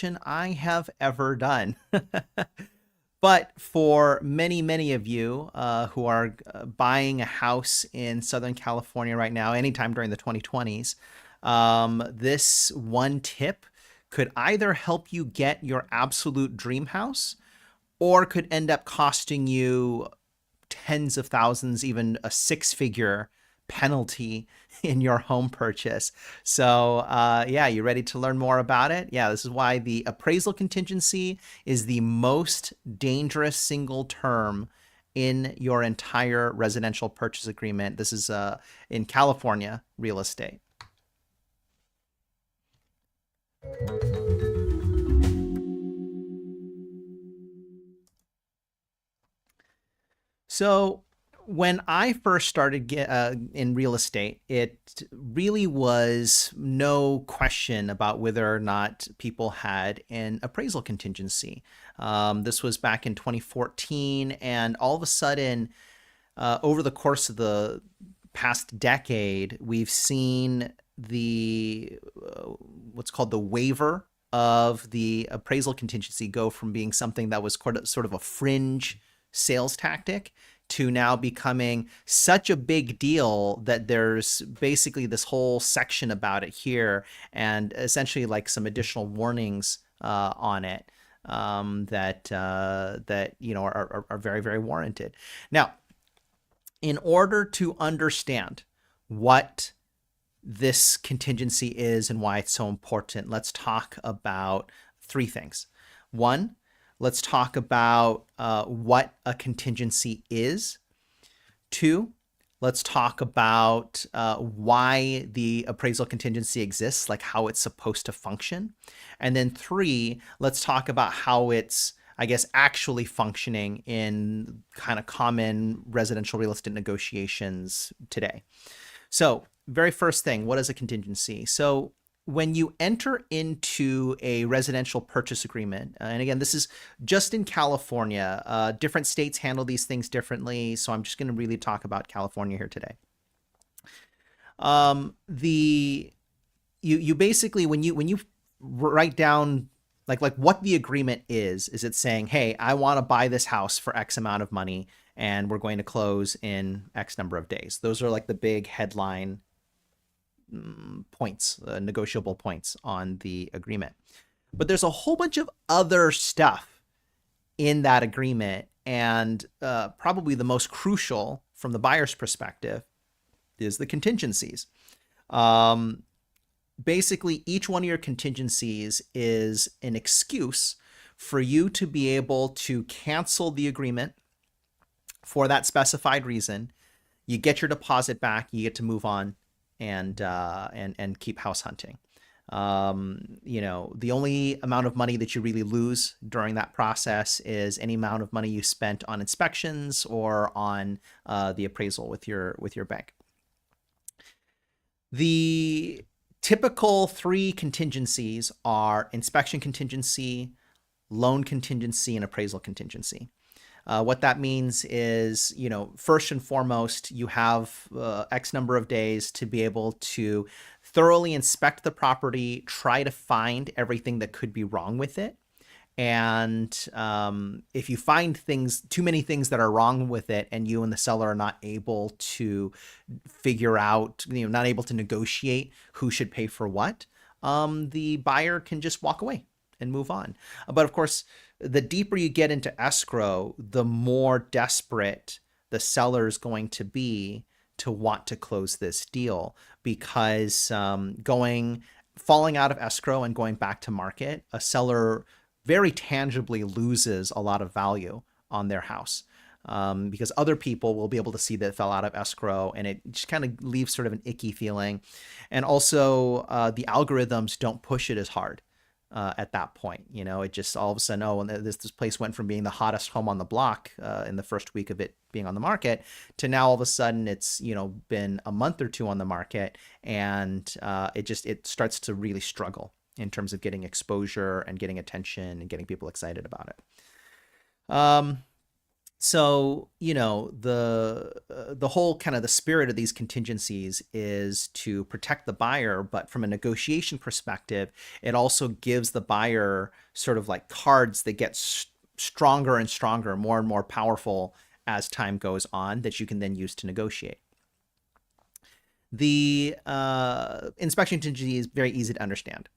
transaction I have ever done. But for many, many of you who are buying a house in Southern California right now, anytime during the 2020s, this one tip could either help you get your absolute dream house or could end up costing you tens of thousands, even a six-figure penalty in your home purchase. So yeah, you ready to learn more about it? Yeah, this is why the appraisal contingency is the most dangerous single term in your entire residential purchase agreement. This is in California real estate. So when I first started in real estate, it really was no question about whether or not people had an appraisal contingency. This was back in 2014, and all of a sudden, over the course of the past decade, we've seen the what's called the waiver of the appraisal contingency go from being something that was sort of a fringe sales tactic to now becoming such a big deal that there's basically this whole section about it here, and essentially like some additional warnings on it that are very, very warranted. Now, in order to understand what this contingency is and why it's so important, let's talk about three things. One, let's talk about what a contingency is. Two, let's talk about why the appraisal contingency exists, like how it's supposed to function. And then three, let's talk about how it's, I guess, actually functioning in kind of common residential real estate negotiations today. So, very first thing, what is a contingency? So, when you enter into a residential purchase agreement, and again, this is just in California, different states handle these things differently, so I'm just going to really talk about California here today. You basically, when you write down like what the agreement is it saying, hey, I want to buy this house for X amount of money and we're going to close in X number of days. Those are like the big headline points, negotiable points on the agreement. But there's a whole bunch of other stuff in that agreement, and probably the most crucial from the buyer's perspective is the contingencies. Basically, each one of your contingencies is an excuse for you to be able to cancel the agreement for that specified reason. You get your deposit back, you get to move on and keep house hunting. The only amount of money that you really lose during that process is any amount of money you spent on inspections or on the appraisal with your bank. The typical three contingencies are inspection contingency, loan contingency, and appraisal contingency. What that means is, first and foremost, you have X number of days to be able to thoroughly inspect the property, try to find everything that could be wrong with it. And if you find too many things that are wrong with it, and you and the seller are not able to figure out, not able to negotiate who should pay for what, the buyer can just walk away and move on. But of course, the deeper you get into escrow, the more desperate the seller is going to be to want to close this deal, because falling out of escrow and going back to market, a seller very tangibly loses a lot of value on their house, because other people will be able to see that it fell out of escrow, and it just kind of leaves sort of an icky feeling. And also the algorithms don't push it as hard at that point. It just all of a sudden, and this place went from being the hottest home on the block in the first week of it being on the market to now all of a sudden it's been a month or two on the market, and it starts to really struggle in terms of getting exposure and getting attention and getting people excited about it. So, the whole kind of the spirit of these contingencies is to protect the buyer, but from a negotiation perspective, it also gives the buyer sort of like cards that get stronger and stronger, more and more powerful as time goes on, that you can then use to negotiate. The inspection contingency is very easy to understand.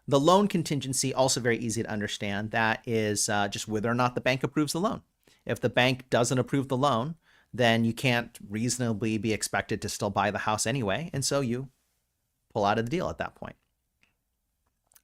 The loan contingency, also very easy to understand. That is just whether or not the bank approves the loan. If the bank doesn't approve the loan, then you can't reasonably be expected to still buy the house anyway. And so you pull out of the deal at that point.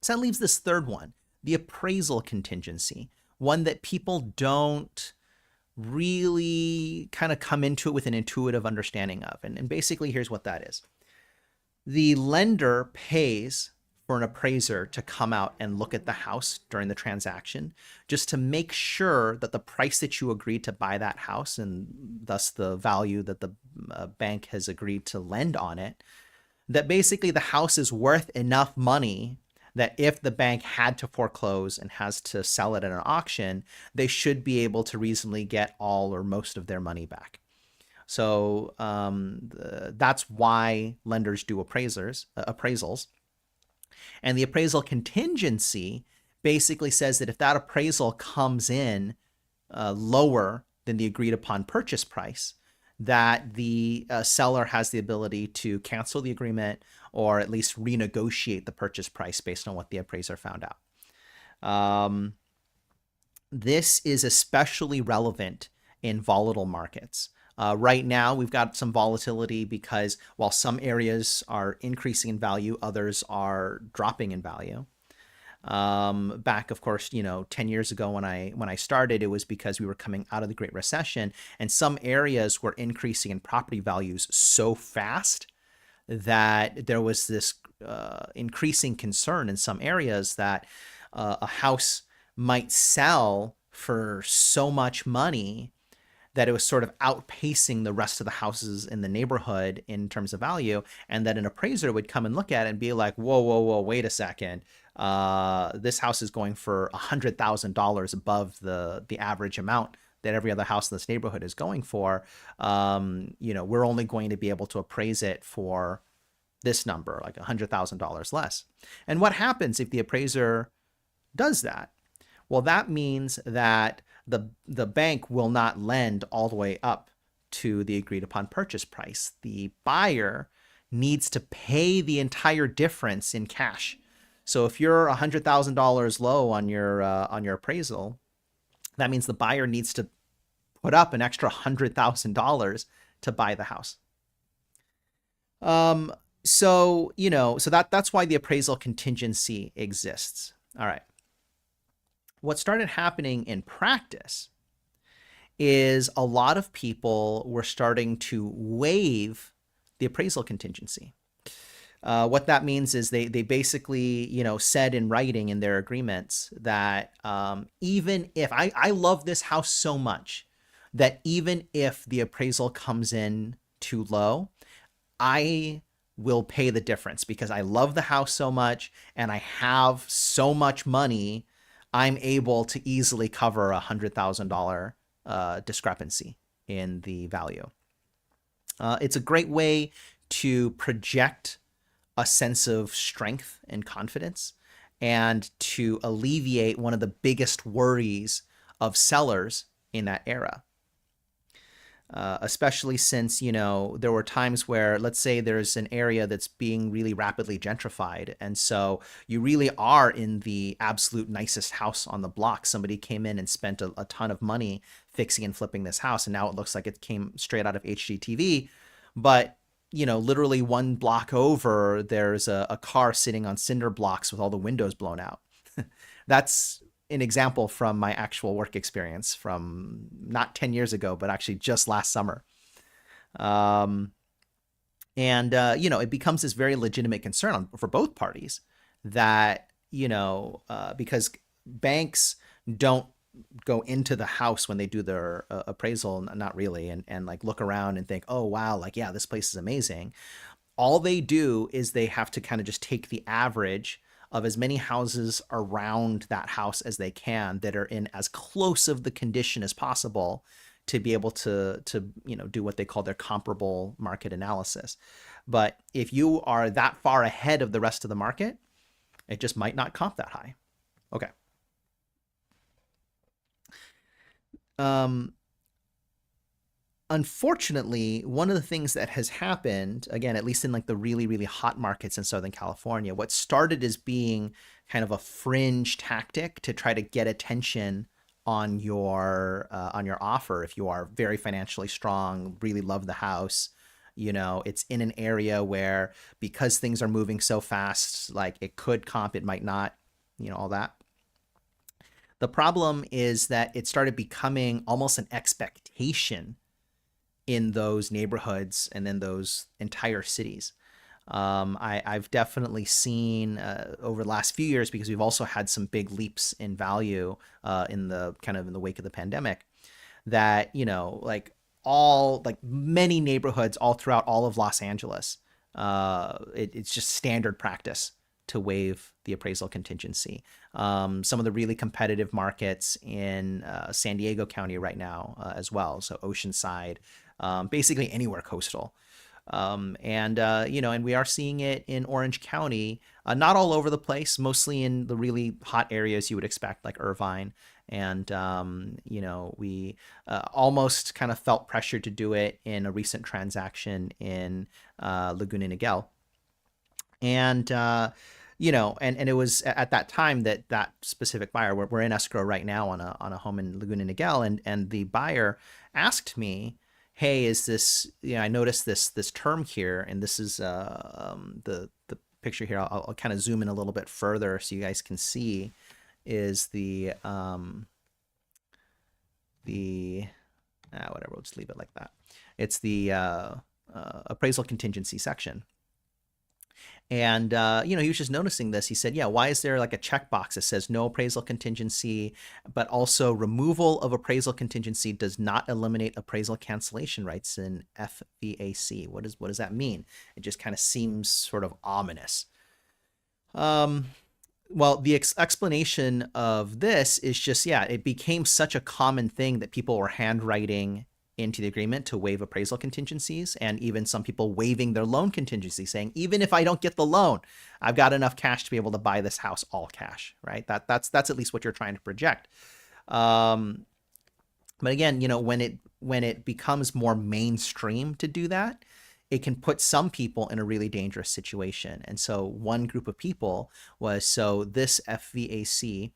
So that leaves this third one, the appraisal contingency, one that people don't really kind of come into it with an intuitive understanding of. And basically, here's what that is. The lender pays for an appraiser to come out and look at the house during the transaction, just to make sure that the price that you agreed to buy that house, and thus the value that the bank has agreed to lend on it, that basically the house is worth enough money that if the bank had to foreclose and has to sell it at an auction, they should be able to reasonably get all or most of their money back. So that's why lenders do appraisals. And the appraisal contingency basically says that if that appraisal comes in lower than the agreed upon purchase price, that the seller has the ability to cancel the agreement or at least renegotiate the purchase price based on what the appraiser found out. This is especially relevant in volatile markets. Right now, we've got some volatility because while some areas are increasing in value, others are dropping in value. Back, of course, 10 years ago when I started, it was because we were coming out of the Great Recession, and some areas were increasing in property values so fast that there was this increasing concern in some areas that a house might sell for so much money that it was sort of outpacing the rest of the houses in the neighborhood in terms of value, and that an appraiser would come and look at it and be like, whoa, wait a second. This house is going for $100,000 above the average amount that every other house in this neighborhood is going for. We're only going to be able to appraise it for this number, like $100,000 less. And what happens if the appraiser does that? Well, that means that the bank will not lend all the way up to the agreed upon purchase price. The buyer needs to pay the entire difference in cash. So if you're $100,000 low on your appraisal, that means the buyer needs to put up an extra $100,000 to buy the house. So that's why the appraisal contingency exists. All right. What started happening in practice is a lot of people were starting to waive the appraisal contingency. What that means is they basically, said in writing in their agreements that even if I love this house so much that even if the appraisal comes in too low, I will pay the difference because I love the house so much and I have so much money. I'm able to easily cover $100,000 discrepancy in the value. It's a great way to project a sense of strength and confidence and to alleviate one of the biggest worries of sellers in that era. Especially since, there were times where, let's say there's an area that's being really rapidly gentrified. And so you really are in the absolute nicest house on the block. Somebody came in and spent a ton of money fixing and flipping this house. And now it looks like it came straight out of HGTV. But, literally one block over, there's a car sitting on cinder blocks with all the windows blown out. That's an example from my actual work experience from not 10 years ago, but actually just last summer. It becomes this very legitimate concern for both parties that, because banks don't go into the house when they do their appraisal, not really, and like look around and think, oh, wow, like, yeah, this place is amazing. All they do is they have to kind of just take the average of as many houses around that house as they can that are in as close of the condition as possible to be able to do what they call their comparable market analysis. But if you are that far ahead of the rest of the market, it just might not comp that high. Okay. Unfortunately, one of the things that has happened, again, at least in like the really, really hot markets in Southern California, what started as being kind of a fringe tactic to try to get attention on your offer. If you are very financially strong, really love the house, it's in an area where, because things are moving so fast, like it could comp, it might not, all that. The problem is that it started becoming almost an expectation in those neighborhoods and in those entire cities. I've definitely seen over the last few years, because we've also had some big leaps in value in the wake of the pandemic, that like many neighborhoods all throughout all of Los Angeles, it's just standard practice to waive the appraisal contingency. Some of the really competitive markets in San Diego County right now as well, so Oceanside, basically anywhere coastal. And we are seeing it in Orange County, not all over the place, mostly in the really hot areas you would expect, like Irvine. And, we almost kind of felt pressured to do it in a recent transaction in Laguna Niguel. And, and it was at that time that specific buyer, we're in escrow right now on a home in Laguna Niguel, and the buyer asked me, hey, is this, I noticed this term here, and this is the picture here. I'll kind of zoom in a little bit further so you guys can see, is the whatever, we'll just leave it like that. It's the appraisal contingency section. And, he was just noticing this. He said, yeah, why is there like a checkbox that says no appraisal contingency, but also removal of appraisal contingency does not eliminate appraisal cancellation rights in FVAC? What does that mean? It just kind of seems sort of ominous. Well, the explanation of this is just, it became such a common thing that people were handwriting into the agreement to waive appraisal contingencies, and even some people waiving their loan contingency, saying, even if I don't get the loan, I've got enough cash to be able to buy this house all cash, right? That's at least what you're trying to project. But again, when it becomes more mainstream to do that, it can put some people in a really dangerous situation. And so one group of people was, so this FVAC,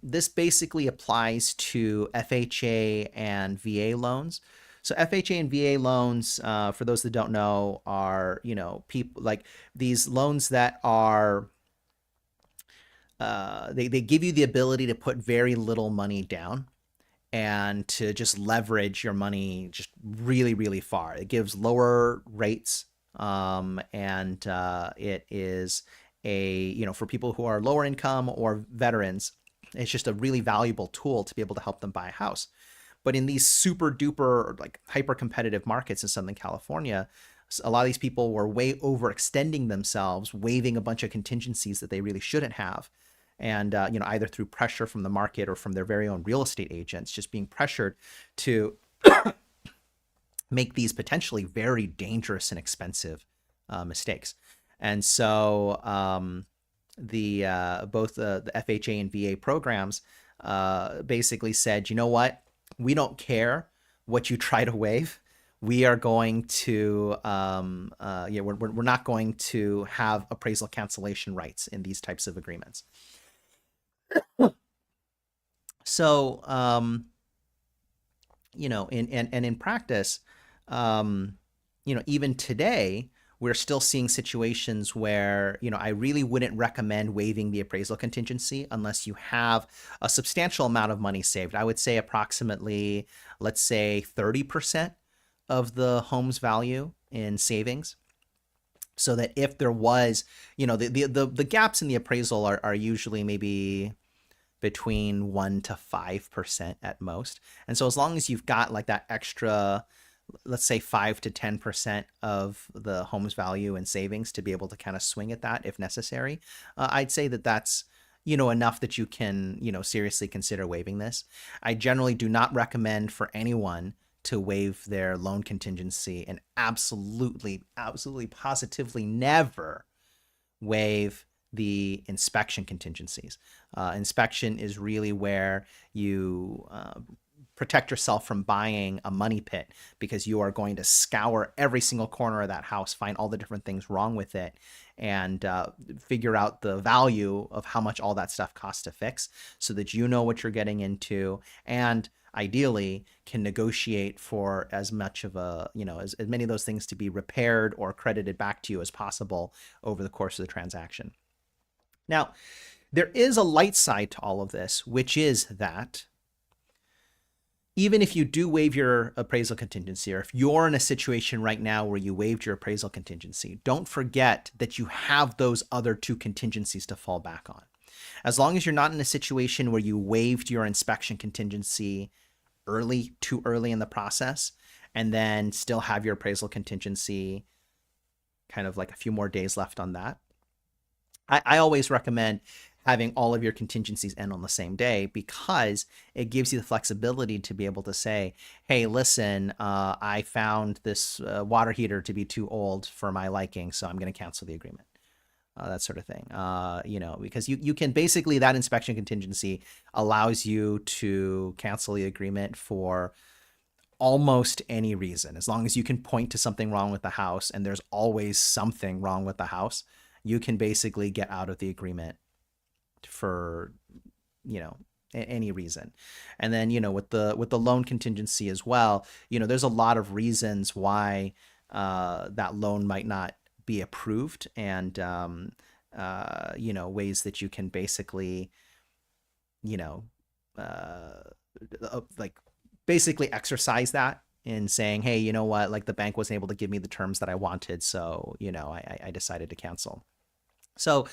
this basically applies to FHA and VA loans. So FHA and VA loans, for those that don't know, are, people like these loans that are, they give you the ability to put very little money down and to just leverage your money just really, really far. It gives lower rates, and it is for people who are lower income or veterans, it's just a really valuable tool to be able to help them buy a house. But in these super duper, like hyper competitive markets in Southern California, a lot of these people were way overextending themselves, waiving a bunch of contingencies that they really shouldn't have. And, either through pressure from the market or from their very own real estate agents, just being pressured to make these potentially very dangerous and expensive mistakes. And so both the FHA and VA programs basically said, you know what, we don't care what you try to waive. We are going to, we're not going to have appraisal cancellation rights in these types of agreements. So, in practice, even today, we're still seeing situations where, I really wouldn't recommend waiving the appraisal contingency unless you have a substantial amount of money saved. I would say approximately, let's say 30% of the home's value in savings. So that if there was, the gaps in the appraisal are usually maybe between 1% to 5% at most. And so as long as you've got like that extra, let's say 5 to 10% of the home's value in savings to be able to kind of swing at that if necessary, I'd say that's, enough that you can, seriously consider waiving this. I generally do not recommend for anyone to waive their loan contingency, and absolutely, absolutely, positively never waive the inspection contingencies. Inspection is really where you protect yourself from buying a money pit, because you are going to scour every single corner of that house, find all the different things wrong with it, and figure out the value of how much all that stuff costs to fix, so that you know what you're getting into, and ideally can negotiate for as much of a, as many of those things to be repaired or credited back to you as possible over the course of the transaction. Now, there is a light side to all of this, which is that even if you do waive your appraisal contingency, or if you're in a situation right now where you waived your appraisal contingency, don't forget that you have those other two contingencies to fall back on. As long as you're not in a situation where you waived your inspection contingency too early in the process, and then still have your appraisal contingency kind of like a few more days left on that, I always recommend having all of your contingencies end on the same day, because it gives you the flexibility to be able to say, hey, listen, I found this water heater to be too old for my liking, so I'm going to cancel the agreement. That sort of thing, because you can basically, that inspection contingency allows you to cancel the agreement for almost any reason. As long as you can point to something wrong with the house, and there's always something wrong with the house, you can basically get out of the agreement for, any reason. And then, with the loan contingency as well, there's a lot of reasons why that loan might not be approved, and ways that you can basically basically exercise that in saying, hey, you know what, like the bank wasn't able to give me the terms that I wanted, so I decided to cancel. So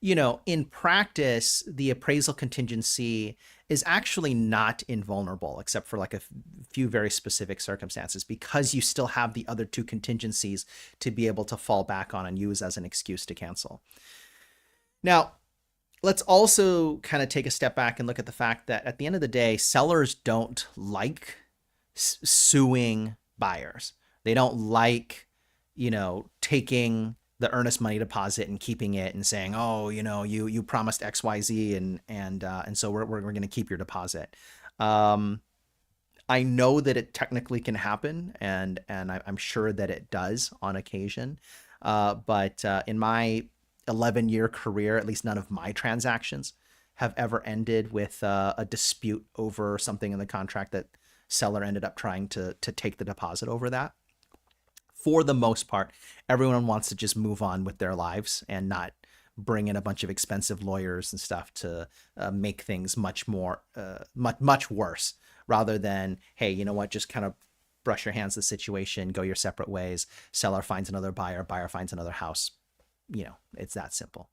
in practice, the appraisal contingency is actually not invulnerable, except for like a few very specific circumstances, because you still have the other two contingencies to be able to fall back on and use as an excuse to cancel. Now, let's also kind of take a step back and look at the fact that at the end of the day, sellers don't like suing buyers. They don't like, taking the earnest money deposit and keeping it and saying, oh, you promised XYZ, and so we're going to keep your deposit. I know that it technically can happen, and I'm sure that it does on occasion. But in my 11-year career, at least none of my transactions have ever ended with a dispute over something in the contract that seller ended up trying to take the deposit over that. For the most part, everyone wants to just move on with their lives and not bring in a bunch of expensive lawyers and stuff to make things much worse, rather than, hey, you know what, just kind of brush your hands of the situation, go your separate ways. Seller finds another buyer, buyer finds another house. It's that simple.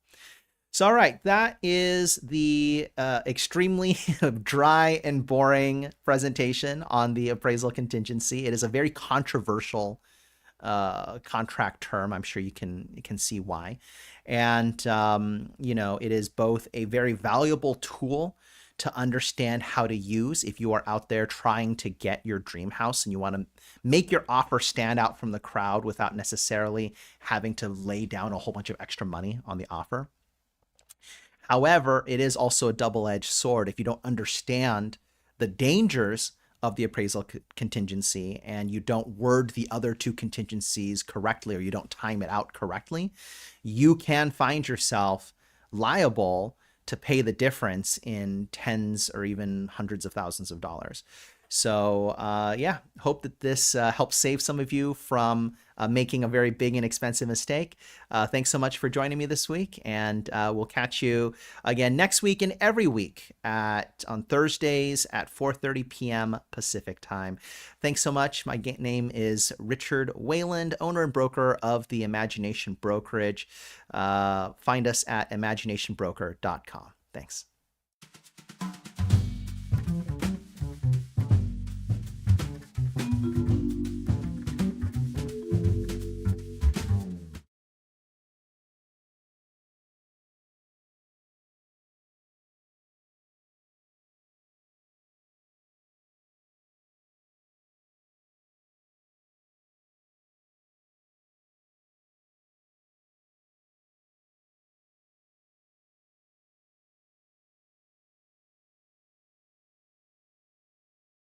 So, all right, that is the extremely dry and boring presentation on the appraisal contingency. It is a very controversial contract term. I'm sure you can see why. And, it is both a very valuable tool to understand how to use if you are out there trying to get your dream house and you want to make your offer stand out from the crowd without necessarily having to lay down a whole bunch of extra money on the offer. However, it is also a double-edged sword if you don't understand the dangers of the appraisal contingency and you don't word the other two contingencies correctly, or you don't time it out correctly. You can find yourself liable to pay the difference in tens or even hundreds of thousands of dollars. So hope that this helps save some of you from making a very big and expensive mistake. Thanks so much for joining me this week, and we'll catch you again next week and every week on Thursdays at 4:30 p.m. Pacific time. Thanks so much. My name is Richard Wayland, owner and broker of the Imagination Brokerage. Find us at imaginationbroker.com. Thanks.